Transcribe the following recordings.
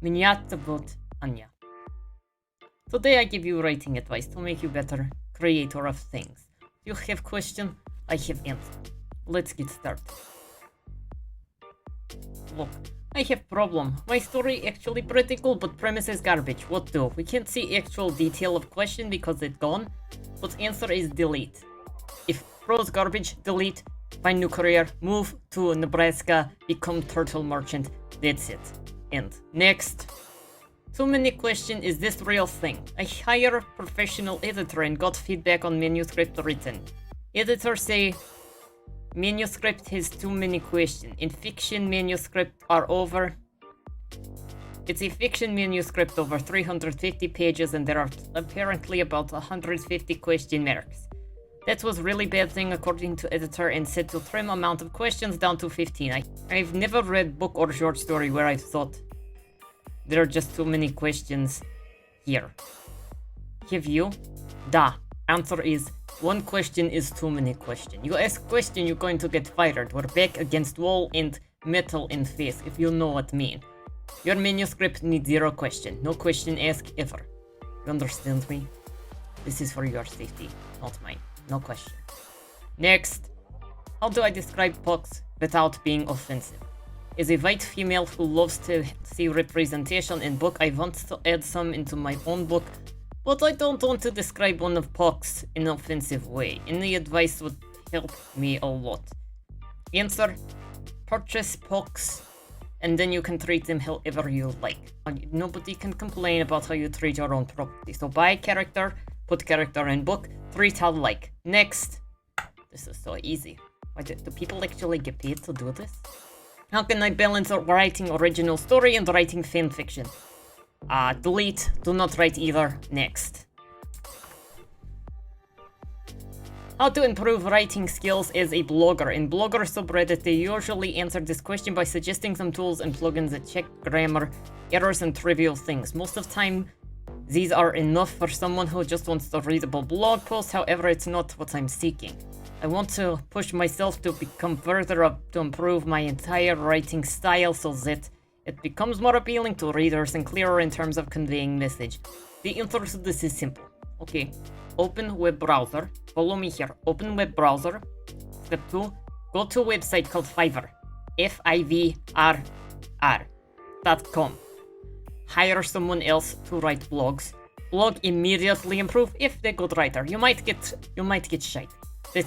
Minyatavut Anya. Today I give you writing advice to make you better creator of things. You have question, I have answer. Let's get started. Look, I have problem. My story actually pretty cool, but premise is garbage. What do? We can't see actual detail of question because it's gone, but answer is delete. If prose garbage, delete. Find new career, move to Nebraska, become turtle merchant. That's it. End. Next. Too many question, is this real thing? I hire a professional editor and got feedback on manuscript written. Editor say manuscript has too many questions. In fiction manuscript are over. It's a fiction manuscript over 350 pages and there are apparently about 150 question marks. That was really bad thing according to editor and said to trim amount of questions down to 15. I've never read book or short story where I thought there are just too many questions here. Have you? Da. Answer is one question is too many questions. You ask question, you're going to get fired. We're back against wall and metal in face, if you know what I mean. Your manuscript needs 0 question. No question asked ever. You understand me? This is for your safety, not mine. No question. Next. How do I describe POCs without being offensive? As a white female who loves to see representation in book, I want to add some into my own book, but I don't want to describe one of POCs in an offensive way. Any advice would help me a lot. Answer. Purchase POCs and then you can treat them however you like. Nobody can complain about how you treat your own property. So buy a character, put character in book, treat how like. Next. This is so easy. Why do people actually get paid to do this? How can I balance writing original story and writing fan fiction? Delete. Do not write either. Next. How to improve writing skills as a blogger. In blogger subreddit, they usually answer this question by suggesting some tools and plugins that check grammar, errors, and trivial things. Most of the time, these are enough for someone who just wants a readable blog post. However, it's not what I'm seeking. I want to push myself to become further up to improve my entire writing style so that it becomes more appealing to readers and clearer in terms of conveying message. The answer to this is simple. Okay, open web browser. Follow me here. Open web browser. Step 2. Go to a website called Fiverr. FIVRR.com. Hire someone else to write blogs. Blog immediately improve if they're good writer. You might get shite. It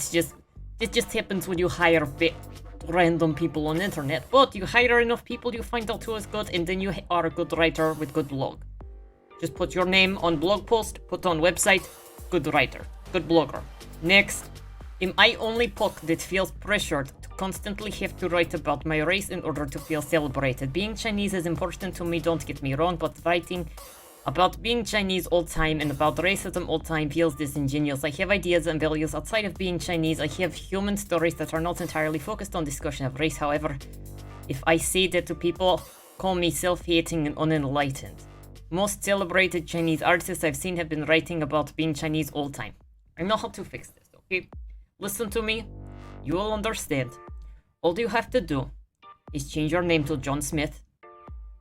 just happens when you hire random people on internet. But you hire enough people, you find out who is good, and then you are a good writer with good blog. Just put your name on blog post, put on website, good writer, good blogger. Next, am I only POC that feels pressured to constantly have to write about my race in order to feel celebrated? Being Chinese is important to me, don't get me wrong, but writing about being Chinese all time and about racism all time feels disingenuous. I have ideas and values outside of being Chinese. I have human stories that are not entirely focused on discussion of race. However, if I say that to people, call me self-hating and unenlightened. Most celebrated Chinese artists I've seen have been writing about being Chinese all time. I know how to fix this, okay? Listen to me. You will understand. All you have to do is change your name to John Smith.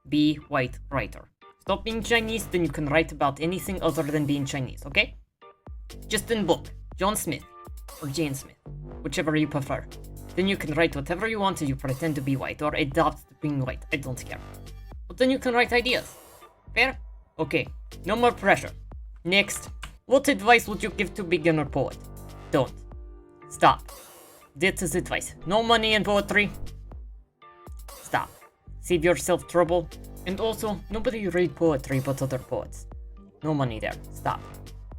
Be white writer. Stop being Chinese, then you can write about anything other than being Chinese, okay? Just in book, John Smith, or Jane Smith, whichever you prefer. Then you can write whatever you want and you pretend to be white, or adopt being white, I don't care. But then you can write ideas. Fair? Okay, no more pressure. Next, what advice would you give to beginner poet? Don't. Stop. That is advice. No money in poetry. Stop. Save yourself trouble. And also, nobody read poetry but other poets. No money there. Stop.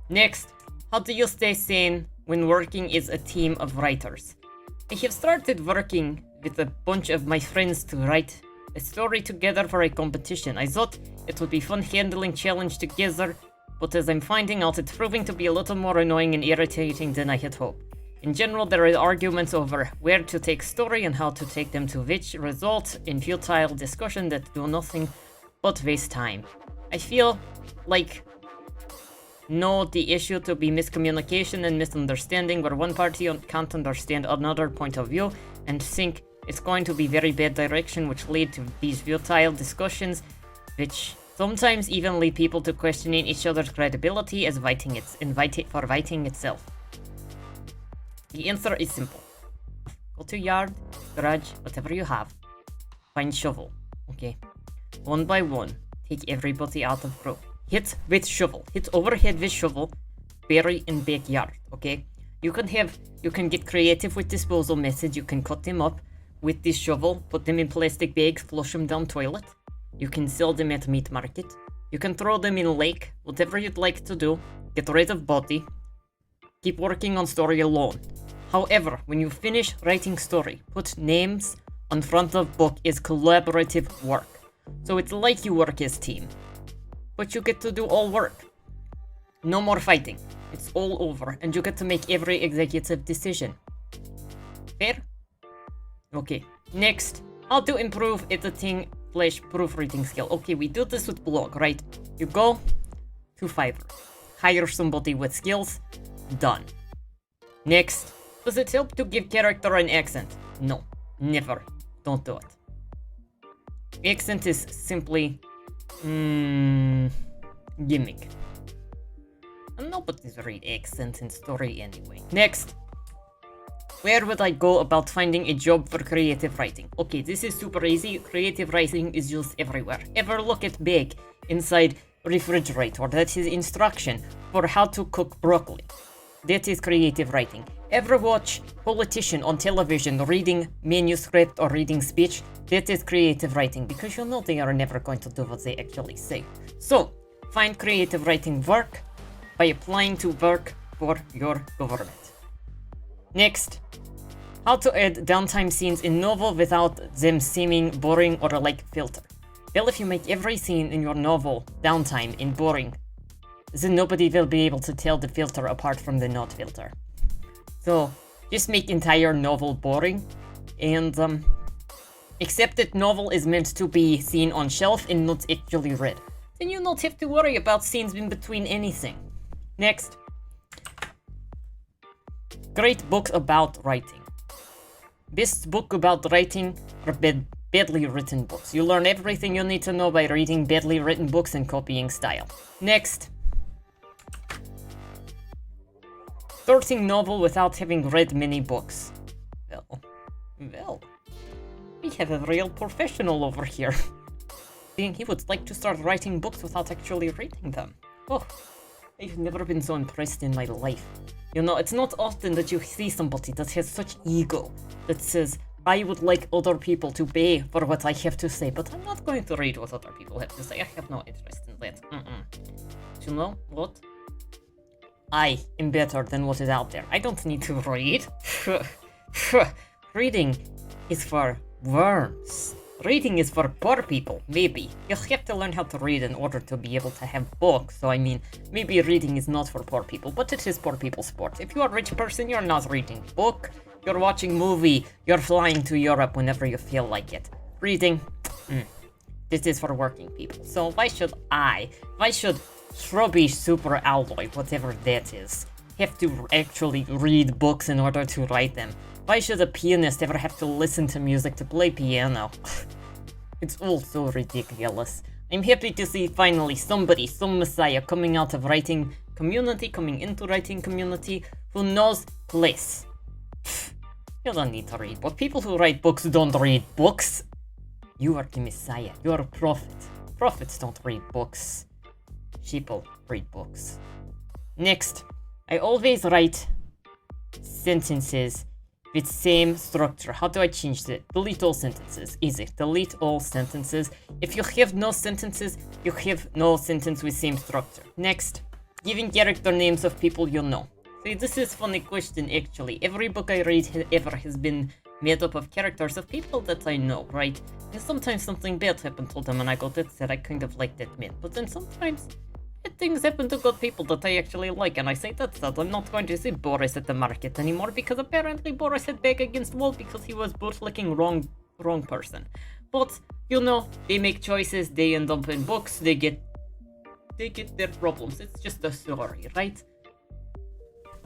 Next, how do you stay sane when working as a team of writers? I have started working with a bunch of my friends to write a story together for a competition. I thought it would be fun handling challenge together, but as I'm finding out, it's proving to be a little more annoying and irritating than I had hoped. In general, there are arguments over where to take story and how to take them to which result in futile discussion that do nothing but waste time. I feel like the issue to be miscommunication and misunderstanding where one party can't understand another point of view and think it's going to be very bad direction which lead to these futile discussions which sometimes even lead people to questioning each other's credibility as writing itself. The answer is simple. Go to yard, garage, whatever you have. Find shovel, okay? One by one, take everybody out of group. Hit with shovel. Hit overhead with shovel. Bury in backyard, okay? You can get creative with disposal methods. You can cut them up with this shovel, put them in plastic bags, flush them down toilet. You can sell them at meat market. You can throw them in a lake, whatever you'd like to do. Get rid of body. Keep working on story alone. However, when you finish writing story, put names on front of book as collaborative work. So it's like you work as team, but you get to do all work. No more fighting. It's all over, and you get to make every executive decision. Fair? Okay, next, how to improve editing / proofreading skill. Okay, we do this with blog, right? You go to Fiverr, hire somebody with skills, done. Next, does it help to give character an accent? No, never. Don't do it. Accent is simply gimmick. And nobody's read accent in story anyway. Next, where would I go about finding a job for creative writing? Okay, this is super easy. Creative writing is used everywhere. Ever look at bag inside refrigerator? That is instruction for how to cook broccoli. That is creative writing. Ever watch politician on television reading manuscript or reading speech? That is creative writing, because you know they are never going to do what they actually say. So, find creative writing work by applying to work for your government. Next, how to add downtime scenes in novel without them seeming boring or like filter. Well, if you make every scene in your novel downtime and boring, then nobody will be able to tell the filter apart from the not filter. So, just make entire novel boring, and except that novel is meant to be seen on shelf and not actually read. Then you not have to worry about scenes in between anything. Next, great books about writing. Best book about writing are badly written books. You learn everything you need to know by reading badly written books and copying style. Next, starting novel without having read many books. Well, we have a real professional over here. Saying he would like to start writing books without actually reading them. Oh, I've never been so impressed in my life. You know, it's not often that you see somebody that has such ego that says, I would like other people to pay for what I have to say, but I'm not going to read what other people have to say. I have no interest in that. You know what? I am better than what is out there. I don't need to read. Reading is for worms. Reading is for poor people, maybe. You have to learn how to read in order to be able to have books. So I mean, maybe reading is not for poor people, but it is poor people's sport. If you are a rich person, you're not reading book. You're watching movie. You're flying to Europe whenever you feel like it. Reading, this is for working people. So why should Shrubby Super Alloy, whatever that is, have to actually read books in order to write them? Why should a pianist ever have to listen to music to play piano? It's all so ridiculous. I'm happy to see finally some messiah coming out of writing community, coming into writing community, who knows place. You don't need to read books. People who write books don't read books. You are the messiah. You are a prophet. Prophets don't read books. Sheeple read books. Next, I always write sentences with same structure. How do I change that? Delete all sentences. Easy. Delete all sentences. If you have no sentences, you have no sentence with same structure. Next, giving character names of people you know. See, this is a funny question actually. Every book I read ever has been made up of characters of people that I know, right? And sometimes something bad happened to them and I go, that's it, I kind of like that man. But then sometimes things happen to good people that I actually like, and I say that's that. I'm not going to see Boris at the market anymore because apparently Boris had back against wall because he was bootlicking wrong person. But you know, they make choices, they end up in books, they get their problems. It's just a story, right?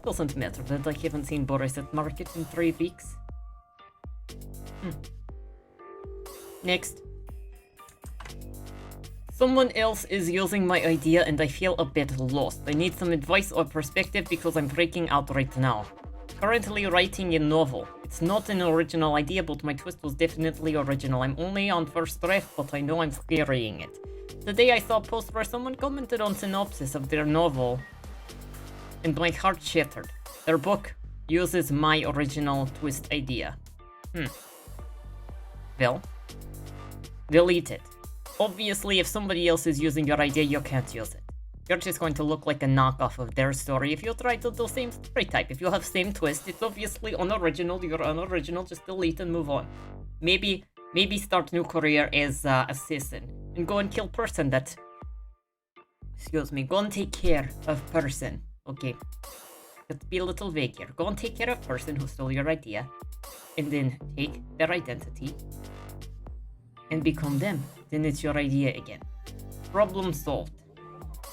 Doesn't matter that I haven't seen Boris at market in 3 weeks. Next. Someone else is using my idea and I feel a bit lost. I need some advice or perspective because I'm freaking out right now. Currently writing a novel. It's not an original idea, but my twist was definitely original. I'm only on first draft, but I know I'm carrying it. Today I saw a post where someone commented on synopsis of their novel, and my heart shattered. Their book uses my original twist idea. Well, delete it. Obviously, if somebody else is using your idea, you can't use it. You're just going to look like a knockoff of their story if you try to do same story type. If you have same twist, it's obviously unoriginal. You're unoriginal, just delete and move on. Maybe start new career as assassin and go and kill person that... Excuse me, go and take care of person. Okay, let's be a little vague here. Go and take care of person who stole your idea, and then take their identity and become them. Then it's your idea again. Problem solved.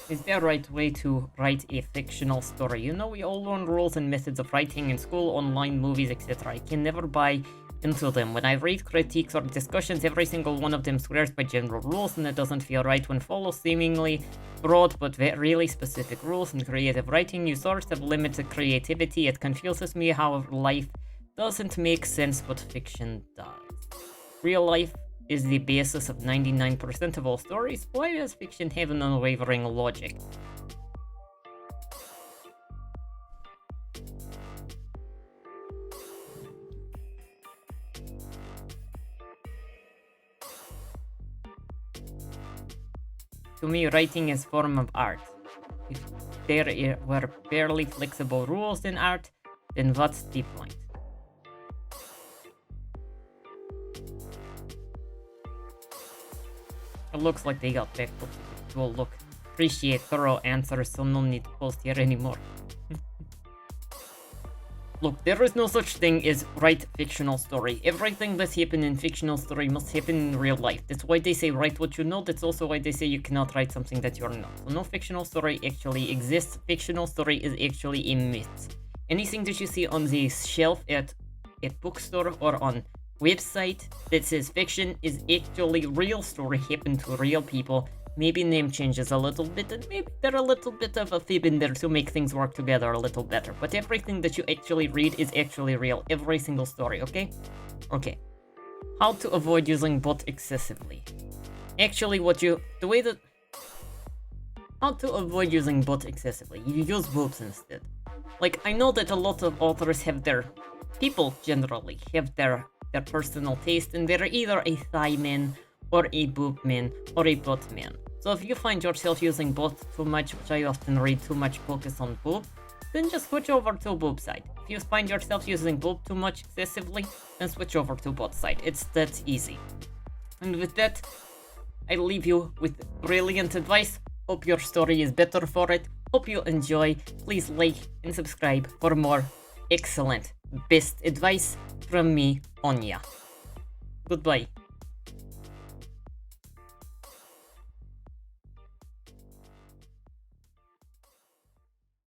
Is there a right way to write a fictional story? You know, we all learn rules and methods of writing in school, online, movies, etc. I can never buy into them. When I read critiques or discussions, every single one of them swears by general rules, and it doesn't feel right when follows seemingly broad but really specific rules. In creative writing, you sort of limited creativity. It confuses me how life doesn't make sense, but fiction does. Real life is the basis of 99% of all stories. Why does fiction have an unwavering logic? To me, writing is a form of art. If there were barely flexible rules in art, then what's the point? It looks like they got back to a look. Appreciate thorough answers, so no need to post here anymore. Look, there is no such thing as write fictional story. Everything that's happened in fictional story must happen in real life. That's why they say write what you know. That's also why they say you cannot write something that you're not. So no fictional story actually exists. Fictional story is actually a myth. Anything that you see on the shelf at bookstore or on website that says fiction is actually real story happened to real people. Maybe name changes a little bit, and maybe there's a little bit of a fib in there to make things work together a little better. But everything that you actually read is actually real. Every single story, okay? Okay. How to avoid using bot excessively. Actually, how to avoid using bot excessively. You use boobs instead. Like, I know that a lot of authors people generally have their personal taste, and they're either a thigh man or a boob man or a butt man. So if you find yourself using bot too much, which I often read too much focus on boob, then just switch over to boob side. If you find yourself using boob too much excessively, then switch over to bot side. It's that easy. And with that, I leave you with brilliant advice. Hope your story is better for it. Hope you enjoy. Please like and subscribe for more excellent, best advice from me, Onya. Goodbye.